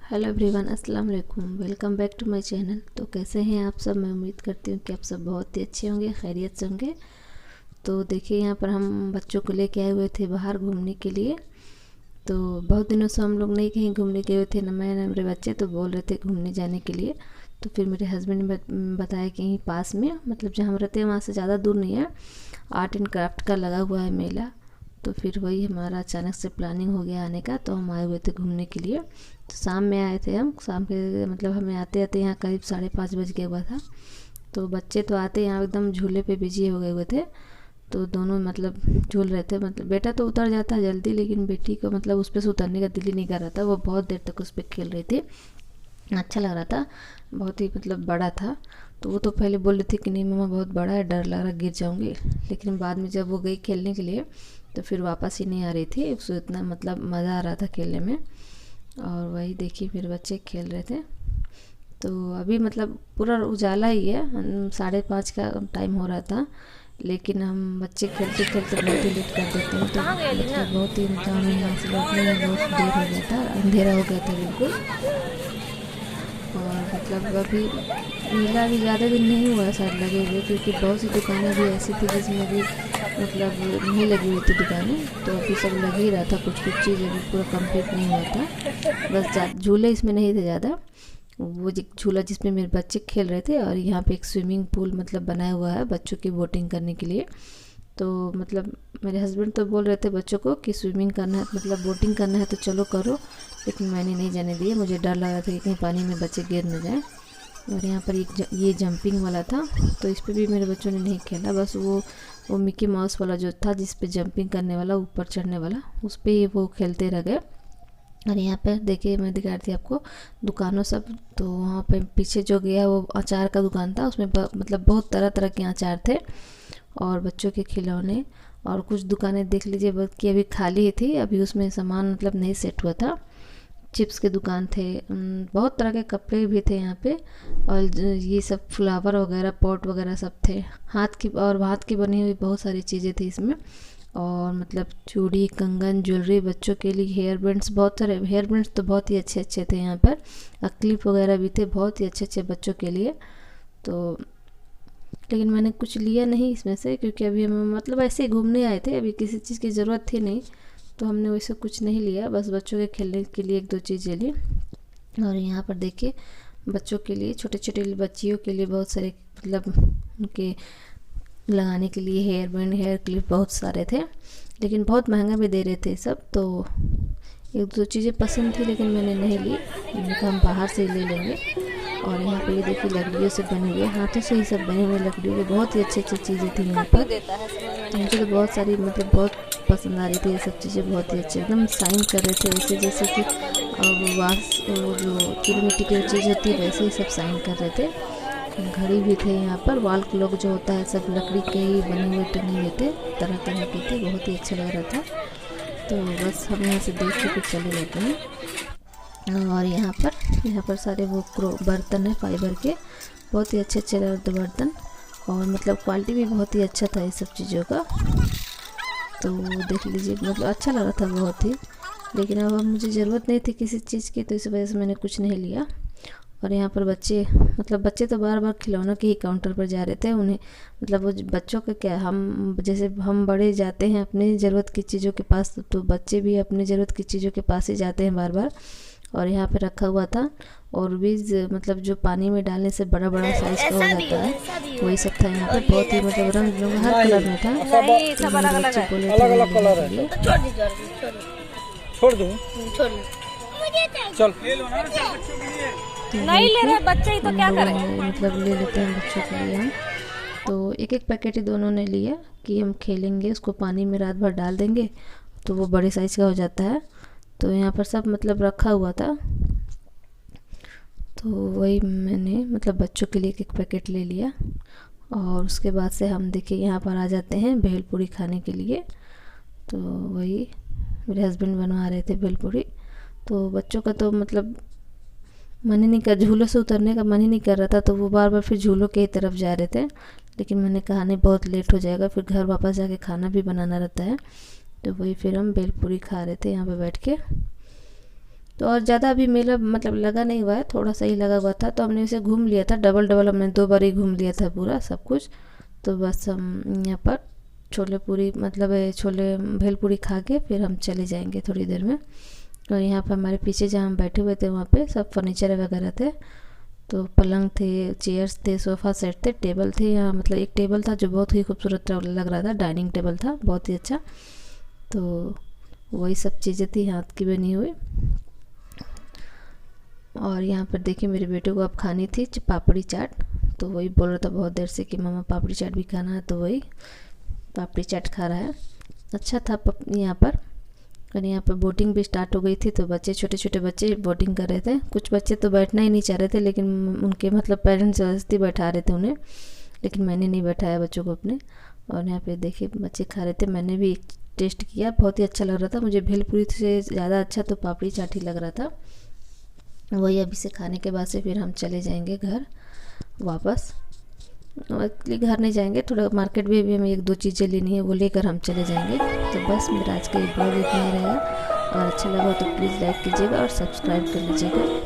Hello everyone, अस्सलाम वालेकुम। Welcome back to my channel. तो कैसे हैं आप सब? मैं उम्मीद करती हूँ कि आप सब बहुत ही अच्छे होंगे, खैरियत से होंगे। तो देखिए, यहाँ पर हम बच्चों को लेके आए हुए थे बाहर घूमने के लिए। तो बहुत दिनों से हम लोग नहीं कहीं घूमने गए हुए थे, ना मैं ना मेरे बच्चे। तो बोल रहे थे घूमने जाने के लिए। तो फिर मेरे हस्बैंड ने बताया कि यहीं पास में, मतलब जहाँ हम रहते हैं वहाँ से ज़्यादा दूर नहीं है, आर्ट एंड क्राफ्ट का लगा हुआ है मेला। तो फिर वही हमारा अचानक से प्लानिंग हो गया आने का। तो हम आए हुए थे घूमने के लिए। तो शाम में आए थे हम, शाम के मतलब हमें आते आते यहाँ करीब 5:30 बज गया हुआ था। तो बच्चे तो आते यहाँ एकदम झूले पे बिजी हो गए हुए थे। तो दोनों मतलब झूल रहे थे। मतलब बेटा तो उतर जाता है जल्दी, लेकिन बेटी को मतलब उस पर से उतरने का दिल ही नहीं कर रहा था। वो बहुत देर तक उस पर खेल रही थी। अच्छा लग रहा था, बहुत ही मतलब बड़ा था। तो वो तो पहले बोल रही थी कि नहीं मम्मा बहुत बड़ा है, डर लग रहा, गिर जाऊंगी। लेकिन बाद में जब वो गई खेलने के लिए तो फिर वापस ही नहीं आ रही थी। उसको इतना मतलब मज़ा आ रहा था खेलने में। और वही देखिए फिर बच्चे खेल रहे थे। तो अभी मतलब पूरा उजाला ही है, 5:30 का टाइम हो रहा था। लेकिन हम बच्चे खेलते खेलते बहुत ही लेट कर देते हैं। तो मतलब बहुत ही मतलब हमें यहाँ से लौटने में बहुत देर हो गया था, अंधेरा हो गया था बिल्कुल। और मतलब अभी मेला भी ज़्यादा दिन नहीं हुआ शायद लगे हुए, क्योंकि बहुत सी दुकानें भी ऐसी थी जिसमें अभी मतलब नहीं लगी हुई थी दुकानें। तो अभी सब लग ही रहा था, कुछ कुछ चीज़ अभी पूरा कंप्लीट नहीं हुआ था। बस झूले इसमें नहीं थे ज़्यादा। वो झूला जिसमें मेरे बच्चे खेल रहे थे, और यहाँ पे एक स्विमिंग पूल मतलब बनाया हुआ है बच्चों की बोटिंग करने के लिए। तो मतलब मेरे हस्बैंड तो बोल रहे थे बच्चों को कि स्विमिंग करना है, मतलब बोटिंग करना है तो चलो करो। लेकिन मैंने नहीं जाने दिया, मुझे डर लग रहा था कि कहीं पानी में बच्चे गिर न जाए। और यहाँ पर ये जंपिंग वाला था, तो इस पर भी मेरे बच्चों ने नहीं खेला। बस वो मिकी माउस वाला जो था, जिस पे जंपिंग करने वाला, ऊपर चढ़ने वाला, उस पर ही वो खेलते रह गए। और यहाँ पे देखिए मैं दिखा रही थी आपको दुकानों सब। तो वहाँ पे पीछे जो गया वो अचार का दुकान था, उसमें मतलब बहुत तरह तरह के अचार थे और बच्चों के खिलौने। और कुछ दुकानें देख लीजिए कि अभी खाली ही थी, अभी उसमें सामान मतलब नहीं सेट हुआ था। चिप्स के दुकान थे, बहुत तरह के कपड़े भी थे यहाँ पे। और ये सब फ्लावर वगैरह, पॉट वगैरह सब थे। हाथ की बनी हुई बहुत सारी चीज़ें थी इसमें। और मतलब चूड़ी, कंगन, ज्वेलरी, बच्चों के लिए हेयर बैंड्स, बहुत सारे हेयर बैंड्स तो बहुत ही अच्छे अच्छे थे यहाँ पर। क्लिप वगैरह भी थे बहुत ही अच्छे अच्छे बच्चों के लिए। तो लेकिन मैंने कुछ लिया नहीं इसमें से, क्योंकि अभी हम मतलब ऐसे ही घूमने आए थे, अभी किसी चीज़ की ज़रूरत थी नहीं। तो हमने वैसे कुछ नहीं लिया, बस बच्चों के खेलने के लिए एक दो चीज़ें ली। और यहाँ पर देखिए बच्चों के लिए, छोटे छोटे बच्चियों के लिए बहुत सारे मतलब उनके लगाने के लिए हेयर बैंड, हेयर क्लिप बहुत सारे थे। लेकिन बहुत महंगा भी दे रहे थे सब। तो एक दो चीज़ें पसंद थी लेकिन मैंने नहीं ली, मैंने कहा हम बाहर से ही ले लेंगे। और यहाँ पे ये देखिए लकड़ियों से बने हुए, हाथों से ही सब बने हुए लकड़ियों के बहुत ही अच्छी अच्छी चीज़ें थी यहाँ पर। तो मुझे तो बहुत सारी मतलब बहुत पसंद आ रही थी ये सब चीज़ें, बहुत ही अच्छी एकदम शाइन कर रहे थे, ऐसे जैसे कि वो जो चिकमिट्टी की चीज़ होती है वैसे ही सब शाइन कर रहे थे। घड़ी भी थे यहाँ पर, वॉल क्लॉक जो होता है सब लकड़ी के ही बने हुए टंगे हुए थे, तरह तरह के थे, बहुत ही अच्छा लग रहा था। तो बस हम यहाँ से देख के फिर चले जाते हैं। और यहाँ पर सारे वो बर्तन है फाइबर के, बहुत ही अच्छे अच्छे लग रहे बर्तन। और मतलब क्वालिटी भी बहुत ही अच्छा था ये सब चीज़ों का। तो देख लीजिए मतलब अच्छा लग रहा था बहुत ही। लेकिन अब मुझे ज़रूरत नहीं थी किसी चीज़ की, तो इस वजह से मैंने कुछ नहीं लिया। और यहाँ पर बच्चे तो बार बार खिलौनों के ही काउंटर पर जा रहे थे। उन्हें मतलब वो बच्चों का क्या, हम जैसे हम बड़े जाते हैं अपनी ज़रूरत की चीज़ों के पास, तो बच्चे भी अपनी ज़रूरत की चीज़ों के पास ही जाते हैं बार बार। और यहाँ पे रखा हुआ था, और भी मतलब जो पानी में डालने से बड़ा बड़ा साइज़ का हो जाता है, वही सब था यहाँ पे। बहुत ही मतलब रंग बिरंगा हर कलर में था। तो मेरे बच्चे बोले थे अलग अलग कलर है, छोड़ दूँ, चल नहीं ले रहे बच्चे ही तो क्या करें, मतलब ले लेते हैं बच्चों के लिए हम। तो एक एक पैकेट ही दोनों ने लिया कि हम खेलेंगे, उसको पानी में रात भर डाल देंगे तो वो बड़े साइज़ का हो जाता है। तो यहाँ पर सब मतलब रखा हुआ था। तो वही मैंने मतलब बच्चों के लिए एक एक पैकेट ले लिया। और उसके बाद से हम देखिए यहाँ पर आ जाते हैं भेलपूरी खाने के लिए। तो वही मेरे हस्बैंड बनवा रहे थे भेलपूरी। तो बच्चों का तो मतलब मन ही नहीं कर, झूलों से उतरने का मन ही नहीं कर रहा था। तो वो बार बार फिर झूलों के ही तरफ जा रहे थे। लेकिन मैंने कहा नहीं बहुत लेट हो जाएगा, फिर घर वापस जाके खाना भी बनाना रहता है। तो वही फिर हम भेलपूरी खा रहे थे यहाँ पे बैठ के। तो और ज़्यादा अभी मेला मतलब लगा नहीं हुआ है, थोड़ा सा ही लगा हुआ था, तो हमने इसे घूम लिया था, डबल डबल हमने 2 बार ही घूम लिया था पूरा सब कुछ। तो बस हम यहाँ पर छोले पूरी मतलब छोले भेलपूरी खा के फिर हम चले जाएंगे थोड़ी देर में। और यहाँ पर हमारे पीछे जहाँ हम बैठे हुए थे वहाँ पे सब फर्नीचर वगैरह थे, तो पलंग थे, चेयर्स थे, सोफ़ा सेट थे, टेबल थे। यहाँ मतलब एक टेबल था जो बहुत ही खूबसूरत लग रहा था, डाइनिंग टेबल था बहुत ही अच्छा। तो वही सब चीज़ें थी हाथ की बनी हुई। और यहाँ पर देखिए मेरे बेटे को अब खानी थी पापड़ी चाट, तो वही बोल रहा था बहुत देर से कि मम्मा पापड़ी चाट भी खाना है, तो वही पापड़ी चाट खा रहा है। अच्छा था यहाँ पर। और यहाँ पर बोटिंग भी स्टार्ट हो गई थी, तो बच्चे छोटे छोटे बच्चे बोटिंग कर रहे थे। कुछ बच्चे तो बैठना ही नहीं चाह रहे थे, लेकिन उनके मतलब पेरेंट्स ज़बरदस्ती बैठा रहे थे उन्हें, लेकिन मैंने नहीं बैठाया बच्चों को अपने। और यहाँ पे देखिए बच्चे खा रहे थे, मैंने भी टेस्ट किया, बहुत ही अच्छा लग रहा था मुझे। भेलपूरी से ज़्यादा अच्छा तो पापड़ी चाट ही लग रहा था। वही अभी से खाने के बाद से फिर हम चले जाएंगे घर वापस। एक्चुअली घर नहीं जाएंगे, थोड़ा मार्केट भी अभी हमें 1-2 चीज़ें लेनी है, वो लेकर हम चले जाएंगे। तो बस मेरा आज का ये ब्लॉग इतना ही रहेगा, और अच्छा लगा तो प्लीज़ लाइक कीजिएगा और सब्सक्राइब कर लीजिएगा।